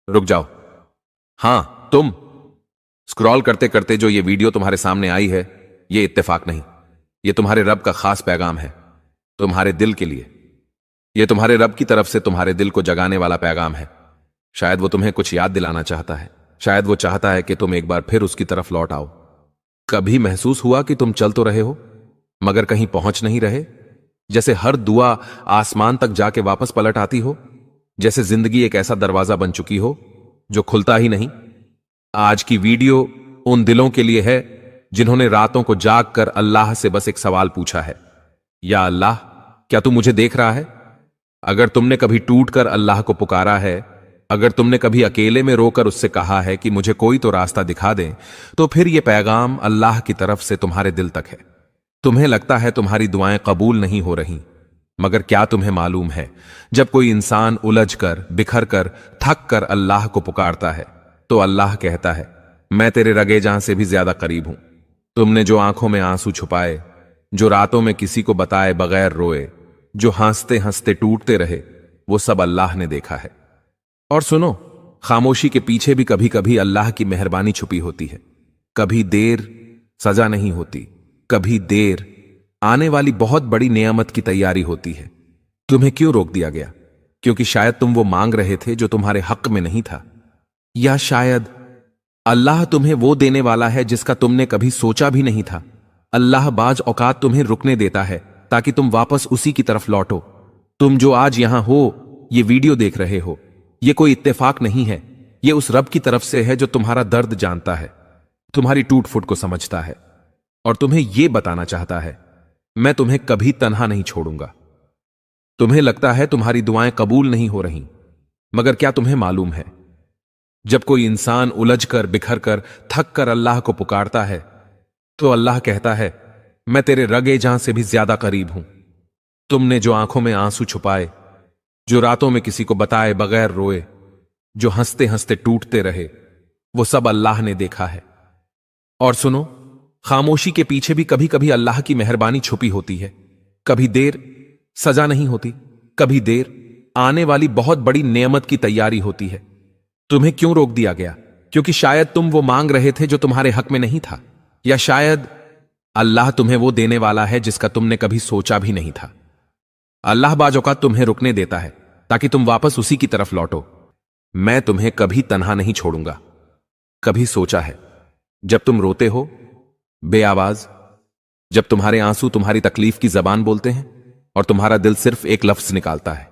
रुक जाओ। हाँ तुम स्क्रॉल करते करते जो ये वीडियो तुम्हारे सामने आई है, ये इत्तेफाक नहीं, ये तुम्हारे रब का खास पैगाम है, तुम्हारे दिल के लिए। ये तुम्हारे रब की तरफ से तुम्हारे दिल को जगाने वाला पैगाम है। शायद वो तुम्हें कुछ याद दिलाना चाहता है, शायद वो चाहता है कि तुम एक बार फिर उसकी तरफ लौट आओ। कभी महसूस हुआ कि तुम चल तो रहे हो मगर कहीं पहुंच नहीं रहे? जैसे हर दुआ आसमान तक जाके वापस पलट आती हो, जैसे जिंदगी एक ऐसा दरवाजा बन चुकी हो जो खुलता ही नहीं। आज की वीडियो उन दिलों के लिए है जिन्होंने रातों को जाग कर अल्लाह से बस एक सवाल पूछा है, या अल्लाह, क्या तू मुझे देख रहा है? अगर तुमने कभी टूट कर अल्लाह को पुकारा है, अगर तुमने कभी अकेले में रोकर उससे कहा है कि मुझे कोई तो रास्ता दिखा दे, तो फिर यह पैगाम अल्लाह की तरफ से तुम्हारे दिल तक है। तुम्हें लगता है तुम्हारी दुआएं कबूल नहीं हो रही, मगर क्या तुम्हें मालूम है, जब कोई इंसान उलझ कर, बिखर कर, थक कर अल्लाह को पुकारता है तो अल्लाह कहता है, मैं तेरे रगे जान से भी ज्यादा करीब हूं। तुमने जो आंखों में आंसू छुपाए, जो रातों में किसी को बताए बगैर रोए, जो हंसते हंसते टूटते रहे, वो सब अल्लाह ने देखा है। और सुनो, खामोशी के पीछे भी कभी कभी अल्लाह की मेहरबानी छुपी होती है। कभी देर सजा नहीं होती, कभी देर आने वाली बहुत बड़ी नेमत की तैयारी होती है। तुम्हें क्यों रोक दिया गया? क्योंकि शायद तुम वो मांग रहे थे जो तुम्हारे हक में नहीं था, या शायद अल्लाह तुम्हें वो देने वाला है जिसका तुमने कभी सोचा भी नहीं था। अल्लाह बाज औकात तुम्हें रुकने देता है ताकि तुम वापस उसी की तरफ लौटो। तुम जो आज यहां हो, ये वीडियो देख रहे हो, ये कोई इत्तेफाक नहीं है, ये उस रब की तरफ से है जो तुम्हारा दर्द जानता है, तुम्हारी टूट फूट को समझता है और तुम्हें यह बताना चाहता है, मैं तुम्हें कभी तन्हा नहीं छोड़ूंगा। तुम्हें लगता है तुम्हारी दुआएं कबूल नहीं हो रही, मगर क्या तुम्हें मालूम है, जब कोई इंसान उलझ कर, बिखर कर, थक कर अल्लाह को पुकारता है तो अल्लाह कहता है, मैं तेरे रगे जान से भी ज्यादा करीब हूं। तुमने जो आंखों में आंसू छुपाए, जो रातों में किसी को बताए बगैर रोए, जो हंसते हंसते टूटते रहे, वो सब अल्लाह ने देखा है। और सुनो, खामोशी के पीछे भी कभी कभी अल्लाह की मेहरबानी छुपी होती है। कभी देर सजा नहीं होती, कभी देर आने वाली बहुत बड़ी नेमत की तैयारी होती है। तुम्हें क्यों रोक दिया गया? क्योंकि शायद तुम वो मांग रहे थे जो तुम्हारे हक में नहीं था, या शायद अल्लाह तुम्हें वो देने वाला है जिसका तुमने कभी सोचा भी नहीं था। अल्लाह बाज़ौक़ात तुम्हें रुकने देता है ताकि तुम वापस उसी की तरफ लौटो। मैं तुम्हें कभी तन्हा नहीं छोड़ूंगा। कभी सोचा है, जब तुम रोते हो बेआवाज, जब तुम्हारे आंसू तुम्हारी तकलीफ की जबान बोलते हैं और तुम्हारा दिल सिर्फ एक लफ्ज निकालता है,